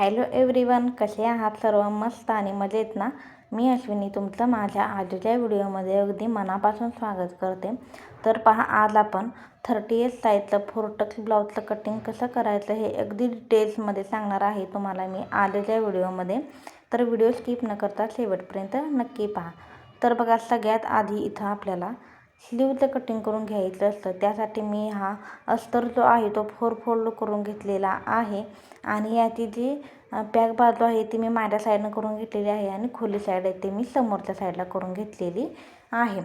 Hello everyone, कसे आहात सर्व? मस्त आणि मजेत ना? मी अश्विनी तुमचं माझ्या आजच्या व्हिडिओमध्ये अगदी मनापासून स्वागत करते. तर पहा, आज आपण 38 साईजचं 4 टक्स ब्लाऊजचं कटिंग कसं करायचं हे अगदी डिटेल्समध्ये सांगणार आहे तुम्हाला मी आजच्या व्हिडिओमध्ये. तर व्हिडिओ स्किप न करता शेवटपर्यंत नक्की पहा. तर बघा, सगळ्यात आधी इथं आपल्याला स्लीवचं कटिंग करून घ्यायचं असतं. त्यासाठी मी हा अस्तर जो आहे तो 4 फोल्ड करून घेतलेला आहे आणि याची जी बॅक बाजू आहे ती मी माझ्या साईडनं करून घेतलेली आहे आणि खुली साईड आहे ती मी समोरच्या साईडला करून घेतलेली आहे.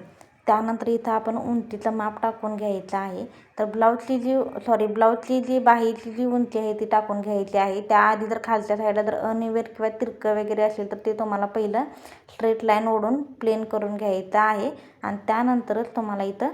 त्यानंतर इथं आपण उंचीचं माप टाकून घ्यायचं आहे. तर ब्लाऊजची जी बाहीची जी उंची आहे ती टाकून घ्यायची आहे. त्याआधी जर खालच्या साईडला जर अनियमित किंवा तिरकं वगैरे असेल तर ते तुम्हाला पहिलं स्ट्रेट लाईन ओढून प्लेन करून घ्यायचं आहे आणि त्यानंतरच तुम्हाला इथं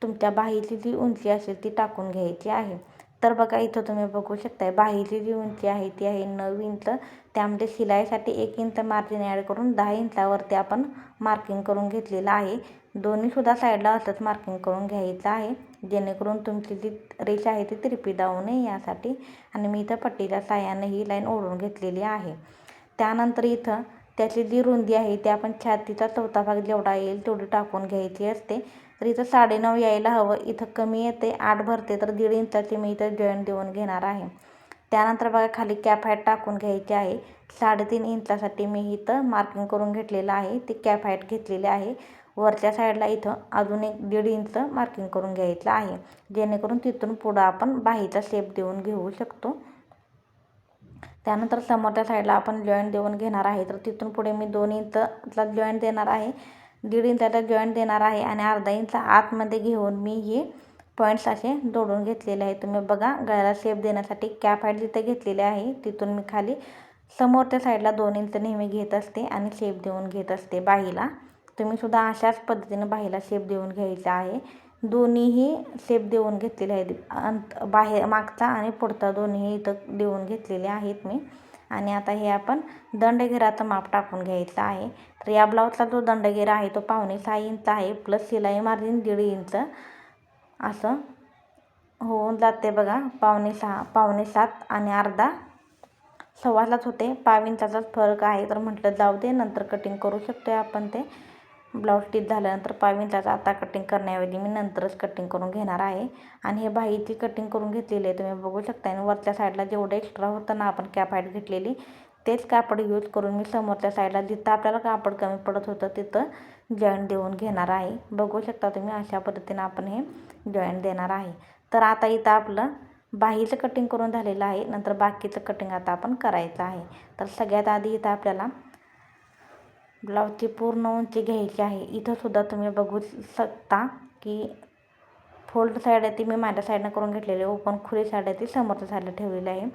तुमच्या बाहीची जी उंची असेल ती टाकून घ्यायची आहे. तर बघा, इथं तुम्ही बघू शकताय बाहीची जी उंची आहे ती आहे 9 इंच. त्यामध्ये शिलाईसाठी 1 इंच मार्जिन ॲड करून 10 इंचावरती आपण मार्किंग करून घेतलेलं आहे. दोन्हीसुद्धा साईडला असंच मार्किंग करून घ्यायचं आहे, जेणेकरून तुमची जी रेषा आहे ती तिरपी जाऊ नये यासाठी. आणि मी इथं पट्टीच्या साहाय्याने ही लाईन ओढून घेतलेली आहे. त्यानंतर इथं त्याची जी रुंदी आहे ती आपण छातीचा चौथा भाग जेवढा येईल तेवढी टाकून घ्यायची असते. तर इथं 9.5 यायला हवं, इथं कमी येते 8 भरते, तर 1.5 इंचाची मी इथं जॉईंट देऊन घेणार आहे. त्यानंतर बघा, खाली कॅप हाईट टाकून घ्यायची आहे. 3.5 इंचासाठी मी इथं मार्किंग करून घेतलेलं आहे, ती कॅप हाईट घेतलेली आहे. वरच्या साईडला इथं अजून 1.5 इंच मार्किंग करून घ्यायचं आहे, जेणेकरून तिथून पुढं आपण बाहीचा शेप देऊन घेऊ शकतो. त्यानंतर समोरच्या साईडला आपण जॉईंट देऊन घेणार आहे. तर तिथून पुढे मी 2 इंचला जॉईंट देणार आहे, 1.5 इंचाचा जॉईंट देणार आहे आणि अर्धा इंच आतमध्ये घेऊन मी हे पॉईंट्स असे जोडून घेतलेले आहे. तुम्ही बघा, गळ्याला शेप देण्यासाठी कॅप हाईट जिथे घेतलेली आहे तिथून मी खाली समोरच्या साईडला 2 इंच नेहमी घेत असते आणि शेप देऊन घेत असते बाहीला. तुम्हीसुद्धा अशाच पद्धतीने बाहीला शेप देऊन घ्यायचा आहे. दोन्हीही शेप देऊन घेतलेले आहेत, मागचा आणि पुढचा दोन्ही इथं देऊन घेतलेले आहेत मी. आणि आता हे आपण दंडघेराचं माप टाकून घ्यायचं आहे. तर या ब्लाऊजचा जो दंडघेरा आहे तो 5.25 इंच आहे, प्लस शिलाई मार्जिन 1.5 इंच असं होऊन जाते बघा. 5.25, 5.7 आणि अर्धा 7.25 होते. 5 इंचाचाच फरक आहे. तर म्हटलं जाऊ दे, नंतर कटिंग करू शकतो आपण ते ब्लाऊज स्टिच झाल्यानंतर. 5 इंचाचं आता कटिंग करण्याऐवजी मी नंतरच कटिंग करून घेणार आहे. आणि हे बाहीची कटिंग करून घेतलेली आहे, तुम्ही बघू शकता. आणि वरच्या साईडला जेवढं एक्स्ट्रा होतं ना आपण कॅप हाईट घेतलेली, तेच कापड यूज करून मी समोरच्या साईडला जिथं आपल्याला कापड कमी पडत होतं तिथं जॉईंट देऊन घेणार आहे. बघू शकता तुम्ही, अशा पद्धतीनं आपण हे जॉईंट देणार आहे. तर आता इथं आपलं बाहीचं कटिंग करून झालेलं आहे. नंतर बाकीचं कटिंग आता आपण करायचं आहे. तर सगळ्यात आधी इथं आपल्याला ब्लाऊजची पूर्ण उंची घ्यायची आहे. इथं सुद्धा तुम्ही बघू शकता की फोल्ड साईड आहे ती मी माझ्या साईडनं करून घेतलेली आहे, ओपन खुली साईड आहे ती समोरच्या साईडला ठेवलेली आहे.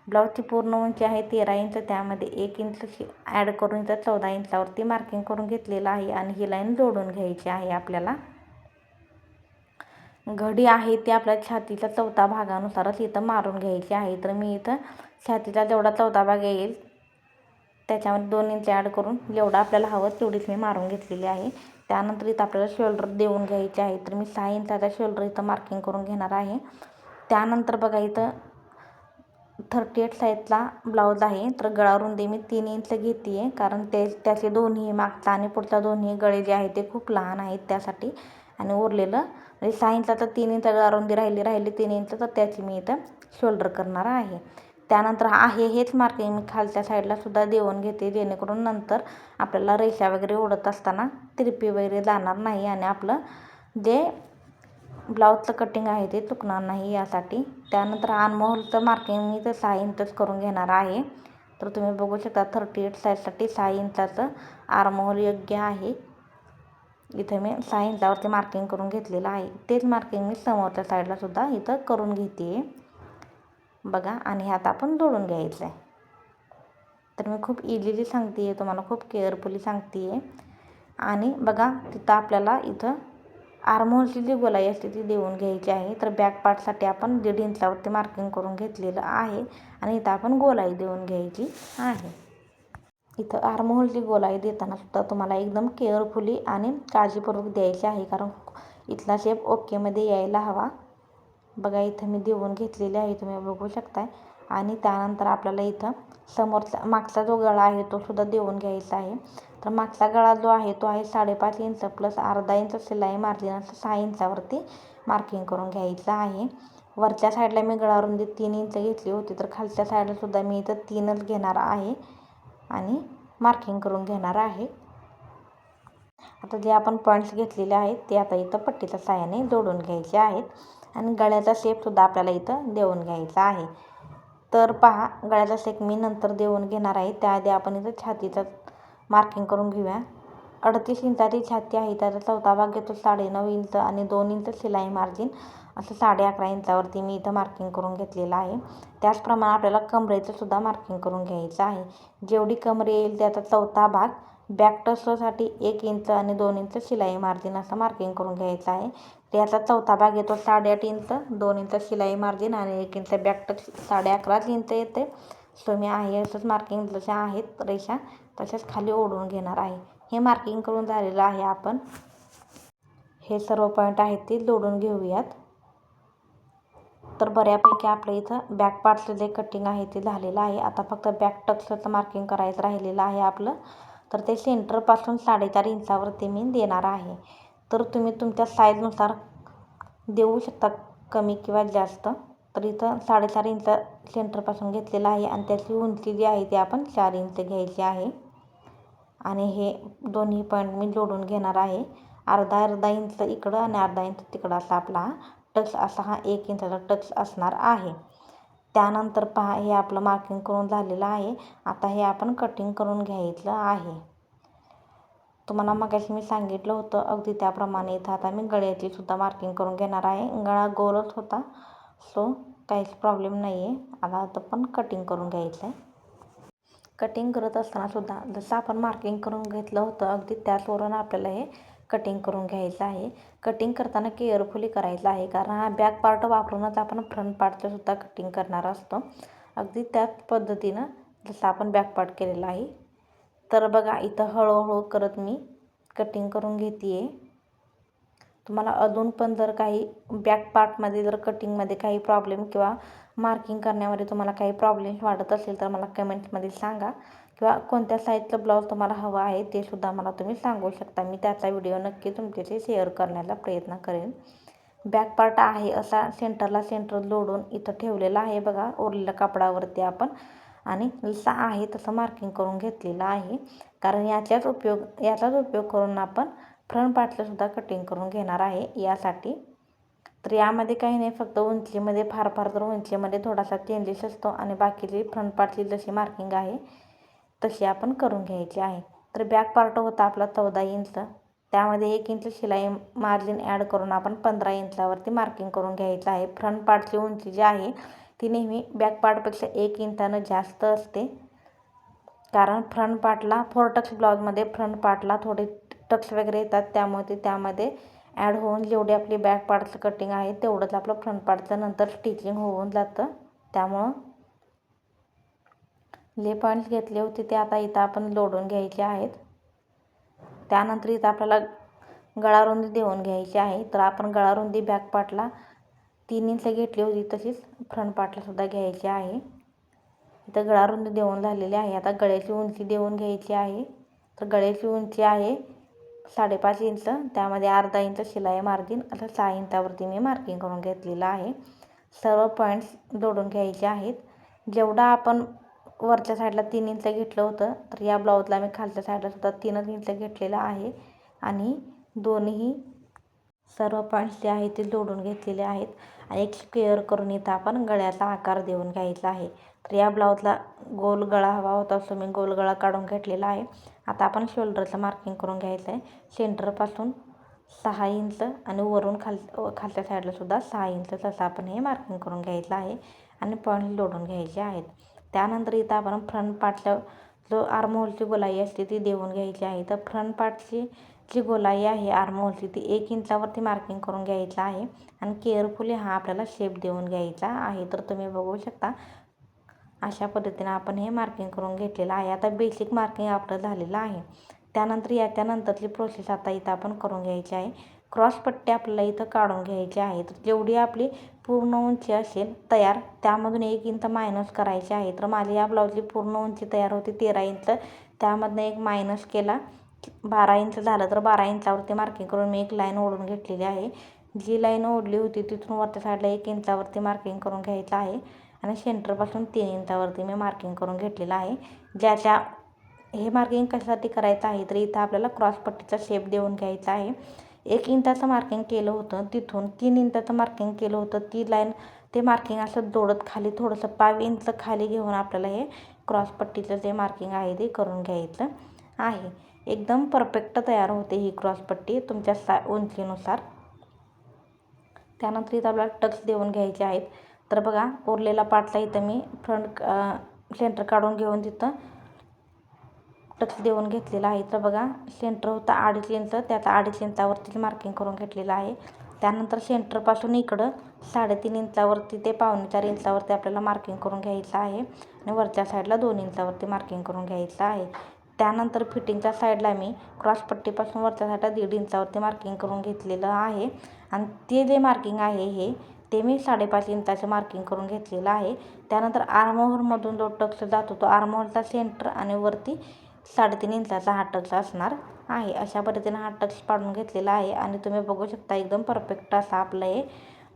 ब्लाऊजची पूर्ण उंची आहे 13 इंच, त्यामध्ये 1 इंच ॲड करून इथं 14 इंचावरती मार्किंग करून घेतलेलं आहे. आणि ही लाईन जोडून घ्यायची आहे आपल्याला. घडी आहे ती आपल्या छातीच्या चौथा भागानुसारच इथं मारून घ्यायची आहे. तर मी इथं छातीचा जेवढा चौथा भाग येईल त्याच्यामध्ये 2 इंच ॲड करून जेवढं आपल्याला हवं तेवढीच मी मारून घेतलेली आहे. त्यानंतर इथं आपल्याला शोल्डर देऊन घ्यायचे आहे. तर मी 6 इंचाचा शोल्डर इथं मार्किंग करून घेणार आहे. त्यानंतर बघा, इथं 38 साईजचा ब्लाऊज आहे. तर गळा रुंदी मी 3 इंच घेते आहे, कारण त्याचे दोन्ही मागचा आणि पुढचा दोन्ही गळे जे आहे ते खूप लहान आहेत त्यासाठी. आणि उरलेलं म्हणजे 6 इंचाचं 3 इंच गळा रुंदी राहिली 3 इंच, तर त्याची मी इथं शोल्डर करणार आहे. त्यानंतर हेच मार्किंग मी खालच्या साईडला सुद्धा देऊन घेते, जेणेकरून नंतर आपल्याला रेषा वगैरे ओढत असताना तिरपी वगैरे जाणार नाही आणि आपलं जे ब्लाऊजचं कटिंग आहे ते चुकणार नाही यासाठी. त्यानंतर आर्महोलचं मार्किंग मी इथं 6 इंचच करून घेणार आहे. तर तुम्ही बघू शकता 38 साईजसाठी 6 इंचाचं आर्महोल योग्य आहे. इथं मी 6 इंचावरती मार्किंग करून घेतलेलं आहे. तेच मार्किंग मी समोरच्या साईडला सुद्धा इथं करून घेते बघा. आणि ह्यात आपण जोडून घ्यायचं आहे. तर मी खूप इझिली सांगते आहे, तुम्हाला खूप केअरफुली सांगते आहे. आणि बघा, तिथं आपल्याला इथं आर्महोलची जी गोलाई असते ती देऊन घ्यायची आहे. तर बॅक पार्टसाठी आपण 1.5 इंचावरती मार्किंग करून घेतलेलं आहे आणि इथं आपण गोलाई देऊन घ्यायची आहे. इथं आर्महोलची गोलाई देताना सुद्धा तुम्हाला एकदम केअरफुली आणि काळजीपूर्वक द्यायची आहे, कारण इथला शेप ओकेमध्ये यायला हवा. बघा, इथं मी देऊन घेतलेले आहे, तुम्ही बघू शकताय. आणि त्यानंतर आपल्याला इथं समोरचा मागचा जो गळा आहे तो सुद्धा देऊन घ्यायचा आहे. तर मागचा गळा जो आहे तो आहे 5.5 इंच प्लस अर्धा इंच शिलाई मार्जिन असं 6 इंचावरती मार्किंग करून घ्यायचं आहे. वरच्या साईडला मी गळा रुंदी 3 इंच घेतली होती, तर खालच्या साईडला सुद्धा मी इथं 3च घेणार आहे आणि मार्किंग करून घेणार आहे. आता जे आपण पॉईंट्स घेतलेले आहेत ते आता इथं पट्टीच्या साहाय्याने जोडून घ्यायचे आहेत आणि गळ्याचा शेपसुद्धा आपल्याला इथं देऊन घ्यायचा आहे. तर पहा, गळ्याचा शेप मी नंतर देऊन घेणार आहे. त्याआधी आपण इथं छातीचं मार्किंग करून घेऊया. 38 इंचाची छाती आहे, त्याचा चौथा भाग घेतो 9.5 इंच आणि 2 इंच शिलाई मार्जिन असं 11.5 इंचावरती मी इथं मार्किंग करून घेतलेलं आहे. त्याचप्रमाणे आपल्याला कमरेचं सुद्धा मार्किंग करून घ्यायचं आहे. जेवढी कमर येईल त्याचा चौथा भाग बॅक टक्ससाठी 1 इंच आणि 2 इंच शिलाई मार्जिन असं मार्किंग करून घ्यायचं आहे. त्याचा चौथा भाग येतो 8.5 इंच, 2 इंच शिलाई मार्जिन आणि 1 इंच बॅक टक्स 11.5 इंच येते. सो मी आहे असंच मार्किंग जशा आहेत रेषा तशाच खाली ओढून घेणार आहे. हे मार्किंग करून झालेलं आहे. आपण हे सर्व पॉईंट आहेत ते जोडून घेऊयात. तर बऱ्यापैकी आपलं इथं बॅक पार्टचं जे कटिंग आहे ते झालेलं आहे. आता फक्त बॅक टक्सचं मार्किंग करायचं राहिलेलं आहे आपलं. तर ते सेंटरपासून 4.5 इंचावरती मी देणार आहे. तर तुम्ही तुमच्या साईजनुसार देऊ शकता कमी किंवा जास्त. तर इथं 4.5 इंच सेंटरपासून घेतलेलं आहे आणि त्याची उंची जी आहे ती आपण 4 इंच घ्यायची आहे. आणि हे दोन्ही पॉईंट मी जोडून घेणार आहे. अर्धा इंच इकडं आणि अर्धा इंच तिकडं असा आपला हा टक्स असा हा 1 इंचाचा टक्स असणार आहे. त्यानंतर पहा, हे आपलं मार्किंग करून झालेलं आहे. आता हे आपण कटिंग करून घ्यायचं आहे. तुम्हाला मगाशी मी सांगितलं होतं अगदी त्याप्रमाणे इथं आता मी गळ्याची सुद्धा मार्किंग करून घेणार आहे. गळा गोलच होता, सो काहीच प्रॉब्लेम नाही आहे. आता पण कटिंग करून घ्यायचं आहे. कटिंग करत असताना सुद्धा जसं आपण मार्किंग करून घेतलं होतं अगदी त्याचवरून आपल्याला हे कटिंग करून घ्यायचं आहे. कटिंग करताना केअरफुली करायचं आहे, कारण हा बॅक पार्ट वापरूनच आपण फ्रंट पार्टचं सुद्धा कटिंग करणार असतो. अगदी त्याच पद्धतीनं जसं आपण बॅक पार्ट केलेला आहे. तर बघा, इथं हळूहळू करत मी कटिंग करून घेते आहे. तुम्हाला अजून पण जर काही बॅक पार्टमध्ये जर कटिंगमध्ये काही प्रॉब्लेम किंवा मार्किंग करण्यामध्ये तुम्हाला काही प्रॉब्लेम्स वाटत असेल तर मला कमेंट्समध्ये सांगा, किंवा कोणत्या साईजचं ब्लाऊज तुम्हाला हवं आहे ते सुद्धा मला तुम्ही सांगू शकता. मी त्याचा व्हिडिओ नक्की तुमच्याशी शेअर करण्याचा प्रयत्न करेन. बॅक पार्ट आहे असा सेंटर जोडून इथं ठेवलेला आहे बघा उरलेल्या कापडावरती आपण, आणि जसं आहे तसं मार्किंग करून घेतलेलं आहे. कारण याचाच उपयोग करून आपण फ्रंट पार्टला सुद्धा कटिंग करून घेणार आहे यासाठी. तर यामध्ये काही नाही, फक्त उंचीमध्ये फार तर उंचीमध्ये थोडासा चेंजेस असतो आणि बाकीची फ्रंट पार्टची जशी मार्किंग आहे तशी आपण करून घ्यायची आहे. तर बॅक पार्ट होता आपला 14 इंच, त्यामध्ये 1 इंच शिलाई मार्जिन ॲड करून आपण 15 इंचावरती मार्किंग करून घ्यायचं आहे. फ्रंट पार्टची उंची जी आहे ती नेहमी बॅक पार्टपेक्षा 1 इंचानं जास्त असते, कारण फ्रंट पार्टला 4 टक्स ब्लाऊजमध्ये फ्रंट पार्टला थोडे टक्स वगैरे येतात, त्यामुळे ते त्यामध्ये ॲड होऊन जेवढी आपली बॅक पार्टचं कटिंग आहे तेवढंच आपलं फ्रंट पार्टचं नंतर स्टिचिंग होऊन जातं. त्यामुळं जे पॉईंट्स घेतले होते ते आता इथं आपण जोडून घ्यायचे आहेत. त्यानंतर इथं आपल्याला गळारुंदी देऊन घ्यायची आहे. तर आपण गळारुंदी बॅक पार्टला 3 इंच घेतली होती, तशीच फ्रंट पार्टला सुद्धा घ्यायची आहे. इथं गळारुंदी देऊन झालेली आहे. आता गळ्याची उंची देऊन घ्यायची आहे. तर गळ्याची उंची आहे 5.5 इंच, त्यामध्ये अर्धा इंच शिलाई मार्जिन असं 6 इंचावरती मी मार्किंग करून घेतलेलं आहे. सर्व पॉईंट्स जोडून घ्यायचे आहेत. जेवढा आपण वरच्या साईडला 3 इंच घेतलं होतं, तर या ब्लाऊजला मी खालच्या साईडला सुद्धा 3 इंच घेतलेलं आहे आणि दोन्ही सर्व पॉईंट्स जे आहेत ते जोडून घेतलेले आहेत. आणि एक स्क्वेअर करून इथं आपण गळ्याचा आकार देऊन घ्यायचा आहे. तर या ब्लाऊजला गोल गळा हवा होता, सो मी गोल गळा काढून घेतलेला आहे. आता आपण शोल्डरचं मार्किंग करून घ्यायचं आहे. सेंटरपासून 6 इंच आणि वरून खालच्या साईडला सुद्धा 6 इंच तसं आपण हे मार्किंग करून घ्यायचं आहे आणि पॉईंट्स जोडून घ्यायचे आहेत. त्यानंतर इथं आपण फ्रंट पार्टच्या जो आर्महोलची गोलाई असते ती देऊन घ्यायची आहे. तर फ्रंट पार्टची जी गोलाई आहे आर्महोलची ती 1 इंचावरती मार्किंग करून घ्यायचं आहे आणि केअरफुली हा आपल्याला शेप देऊन घ्यायचा आहे. तर तुम्ही बघू शकता अशा पद्धतीने आपण हे मार्किंग करून घेतलेलं आहे. आता बेसिक मार्किंग आपलं झालेलं आहे. त्यानंतर याच्यानंतरची प्रोसेस आता इथं आपण करून घ्यायची आहे. क्रॉसपट्टी आपल्याला इथं काढून घ्यायची आहे. तर जेवढी आपली पूर्ण उंची असेल तयार त्यामधून 1 इंच मायनस करायची आहे. तर माझी या ब्लाऊजची पूर्ण उंची तयार होती 13 इंच, त्यामधनं 1 मायनस केला 12 इंच झालं. तर 12 इंचावरती मार्किंग करून मी एक लाईन ओढून घेतलेली आहे. जी लाईन ओढली होती तिथून वरच्या साईडला 1 इंचावरती मार्किंग करून घ्यायचं आहे आणि सेंटरपासून 3 इंचावरती मी मार्किंग करून घेतलेलं आहे. ज्याच्या हे मार्किंग कशासाठी करायचं आहे तर इथं आपल्याला क्रॉसपट्टीचा शेप देऊन घ्यायचा आहे. 1 इंचाचं मार्किंग केलं होतं, तिथून 3 इंचाचं मार्किंग केलं होतं. ती लाईन ते मार्किंग असं जोडत खाली थोडंसं 5 इंच खाली घेऊन आपल्याला हे क्रॉसपट्टीचं जे मार्किंग आहे ते करून घ्यायचं आहे. एकदम परफेक्ट तयार होते ही क्रॉसपट्टी तुमच्या उंचीनुसार. त्यानंतर इथं आपल्याला टक्स देऊन घ्यायचे आहेत. तर बघा उरलेला पार्टला इथं मी फ्रंट सेंटर काढून घेऊन तिथं टक्स देऊन घेतलेला आहे. तर बघा सेंटर होता 2.5 इंच, त्याचा 2.5 इंचावरतीच मार्किंग करून घेतलेलं आहे. त्यानंतर सेंटरपासून इकडं 3.5 इंचावरती ते 4.25 इंचावरती आपल्याला मार्किंग करून घ्यायचं आहे आणि वरच्या साईडला 2 इंचावरती मार्किंग करून घ्यायचं आहे. त्यानंतर फिटिंगच्या साईडला मी क्रॉसपट्टीपासून वरच्या साईडला 1.5 इंचावरती मार्किंग करून घेतलेलं आहे आणि ते जे मार्किंग आहे ते मी 5.5 इंचाचं मार्किंग करून घेतलेलं आहे. त्यानंतर आर्महोलमधून जो टक्स जातो तो आर्महोलचा सेंटर आणि वरती 3.5 इंचाचा हा टक्स असणार आहे. अशा पद्धतीने हा टक्स पाडून घेतलेला आहे आणि तुम्ही बघू शकता एकदम परफेक्ट असं आपलं हे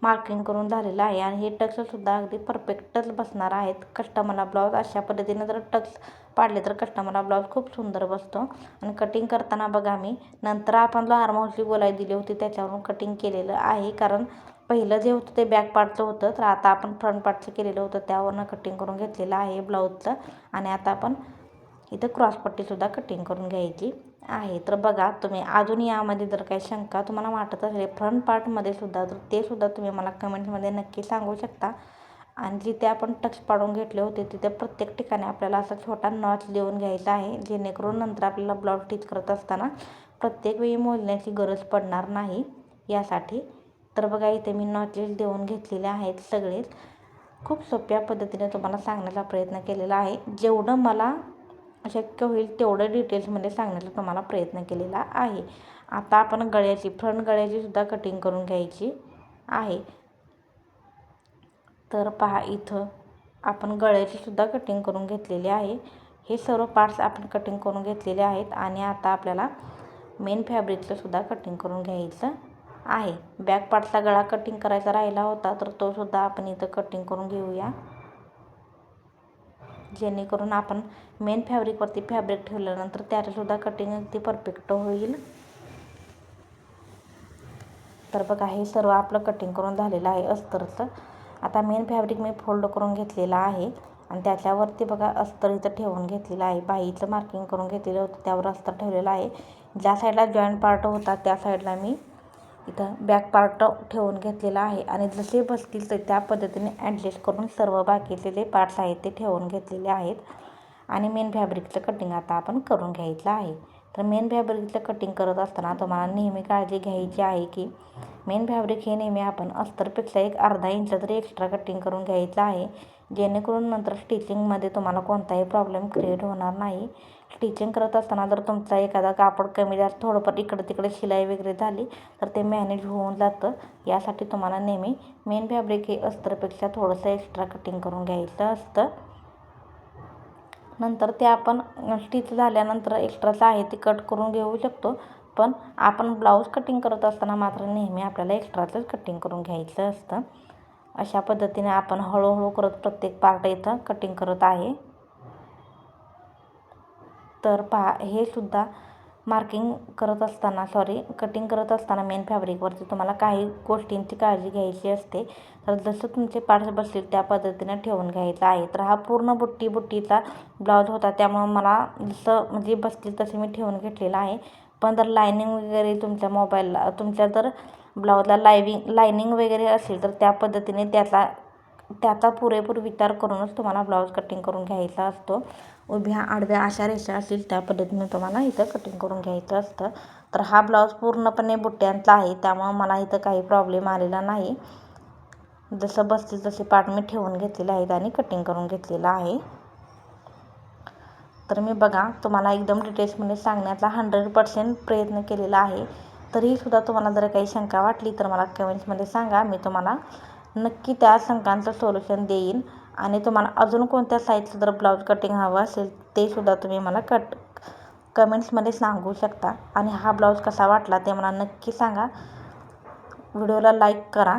मार्किंग करून झालेलं आहे आणि हे टक्ससुद्धा अगदी परफेक्टच बसणार आहेत. कस्टमरला ब्लाऊज अशा पद्धतीने जर टक्स पाडले तर कस्टमरला ब्लाऊज खूप सुंदर बसतो. आणि कटिंग करताना बघा मी नंतर आपण जो आर्महोलची गोलाई दिली होती त्याच्यावरून कटिंग केलेलं आहे, कारण पहिलं जे होतं ते बॅक पार्टचं होतं, तर आता आपण फ्रंट पार्टचं केलेलं होतं त्यावरनं कटिंग करून घेतलेलं आहे ब्लाऊजचं. आणि आता आपण इथं क्रॉसपट्टीसुद्धा कटिंग करून घ्यायची आहे. तर बघा तुम्ही अजून यामध्ये जर काही शंका तुम्हाला वाटत असेल फ्रंट पार्टमध्ये सुद्धा तर ते सुद्धा तुम्ही मला कमेंट्समध्ये नक्की सांगू शकता. आणि जिथे आपण टक्स पाडून घेतले होते तिथे प्रत्येक ठिकाणी आपल्याला असा छोटा नॉच देऊन घ्यायचा आहे, जेणेकरून नंतर आपल्याला ब्लाऊज स्टिच करत असताना प्रत्येक वेळी मोजण्याची गरज पडणार नाही यासाठी. तर बघा इथे मी नॉचेस देऊन घेतलेले आहेत सगळेच. खूप सोप्या पद्धतीने तुम्हाला सांगण्याचा प्रयत्न केलेला आहे. जेवढं मला शक्य होईल तेवढं डिटेल्समध्ये सांगण्याचा तुम्हाला प्रयत्न केलेला आहे. आता आपण फ्रंट गळ्याची सुद्धा कटिंग करून घ्यायची आहे. तर पहा इथं आपण गळ्याची सुद्धा कटिंग करून घेतलेली आहे. हे सर्व पार्ट्स आपण कटिंग करून घेतलेले आहेत आणि आता आपल्याला मेन फॅब्रिकचं सुद्धा कटिंग करून घ्यायचं आहे. बॅक पार्टचा गळा कटिंग करायचा राहिला होता तर तो सुद्धा आपण इथं कटिंग करून घेऊया, जेणेकरून आपण मेन फॅब्रिकवरती फॅब्रिक ठेवल्यानंतर त्याचंसुद्धा कटिंग अगदी परफेक्ट होईल. तर बघा हे सर्व आपलं कटिंग करून झालेलं आहे अस्तरचं. आता मेन फॅब्रिक मी फोल्ड करून घेतलेला आहे आणि त्याच्यावरती बघा अस्तर इथं ठेवून घेतलेलं आहे. बाहीचं मार्किंग करून घेतलेलं होतं त्यावर अस्तर ठेवलेलं आहे. ज्या साईडला जॉईंट पार्ट होता त्या साईडला मी इथं बॅक पार्ट ठेवून घेतलेला आहे आणि जसे बसतील तर त्या पद्धतीने ॲडजस्ट करून सर्व बाकीचे जे पार्ट्स आहेत ते ठेवून घेतलेले आहेत. आणि मेन फॅब्रिकचं कटिंग आता आपण करून घ्यायचं आहे. तर मेन फॅब्रिकचं कटिंग करत असताना तुम्हाला नेहमी काळजी घ्यायची आहे की मेन फॅब्रिक हे नेहमी आपण अस्तरपेक्षा एक अर्धा इंच तरी एक्स्ट्रा कटिंग करून घ्यायचं आहे, जेणेकरून नंतर स्टिचिंगमध्ये तुम्हाला कोणताही प्रॉब्लेम क्रिएट होणार नाही. स्टिचिंग करत असताना जर तुमचा एखादा कापड कमी जास्त थोडंफार इकडे तिकडे शिलाई वगैरे झाली तर ते मॅनेज होऊन जातं. यासाठी तुम्हाला नेहमी मेन फॅब्रिक हे अस्तरपेक्षा थोडंसं एक्स्ट्रा कटिंग करून घ्यायचं असतं. नंतर ते आपण स्टिच झाल्यानंतर एक्स्ट्राचं आहे ते कट करून घेऊ शकतो, पण आपण ब्लाऊज कटिंग करत असताना मात्र नेहमी आपल्याला एक्स्ट्राचंच कटिंग करून घ्यायचं असतं. अशा पद्धतीने आपण हळूहळू करत प्रत्येक पार्ट इथं कटिंग करत आहे. तर पहा हे सुद्धा कटिंग करत असताना मेन फॅब्रिकवरती तुम्हाला काही गोष्टींची काळजी घ्यायची असते. तर जसं तुमचे पार्ट्स बसतील त्या पद्धतीने ठेवून घ्यायचं आहे. तर हा पूर्ण बुट्टीचा ब्लाऊज होता त्यामुळं मला जसं म्हणजे बसतील तसे मी ठेवून घेतलेला आहे. पण जर लायनिंग वगैरे तुमच्या जर ब्लाऊजला लायनिंग वगैरे असेल तर त्या पद्धतीने त्याचा पुरेपूर विचार करूनच तुम्हाला ब्लाऊज कटिंग करून घ्यायचा असतो. उभ्या आडव्या अशा रेषा असतील त्या पद्धतीने तुम्हाला इथं कटिंग करून घ्यायचं असतं. तर हा ब्लाऊज पूर्णपणे बुट्ट्यांचा आहे त्यामुळं मला इथं काही प्रॉब्लेम आलेला नाही. जसं बसतील तसे पार्ट मी ठेवून घेतलेले आहेत आणि कटिंग करून घेतलेलं आहे. तर मी बघा तुम्हाला एकदम डिटेल्समध्ये सांगण्याचा 100% प्रयत्न केलेला आहे. तरीसुद्धा तुम्हाला जर काही शंका वाटली तर मला कमेंट्समध्ये सांगा. मी तुम्हाला नक्की त्या शंकांचं सोल्युशन देईन. आणि तुम्हाला अजून कोणत्या साईजचं जर ब्लाऊज कटिंग हवं असेल ते सुद्धा तुम्ही मला कमेंट्समध्ये सांगू शकता. आणि हा ब्लाऊज कसा वाटला ते मला नक्की सांगा. व्हिडिओला लाईक करा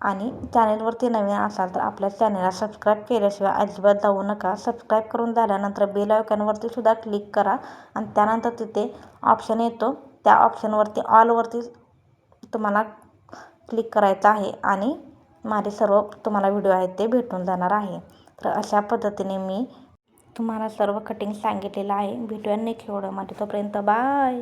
आणि चॅनेलवरती नवीन असाल तर आपल्या चॅनेलला सबस्क्राईब केल्याशिवाय अजिबात जाऊ नका. सबस्क्राईब करून झाल्यानंतर बेल आयकॉनवरती सुद्धा क्लिक करा आणि त्यानंतर तिथे ऑप्शन येतो, त्या ऑप्शनवरती ऑलवरती तुम्हाला क्लिक करायचं आहे आणि माझे सर्व तुम्हाला व्हिडिओ आहेत ते भेटून जाणार आहे. तर अशा पद्धतीने मी तुम्हाला सर्व कटिंग सांगितलेलं आहे. भेटूया नेक्स्ट व्हिडिओमध्ये. तोपर्यंत बाय.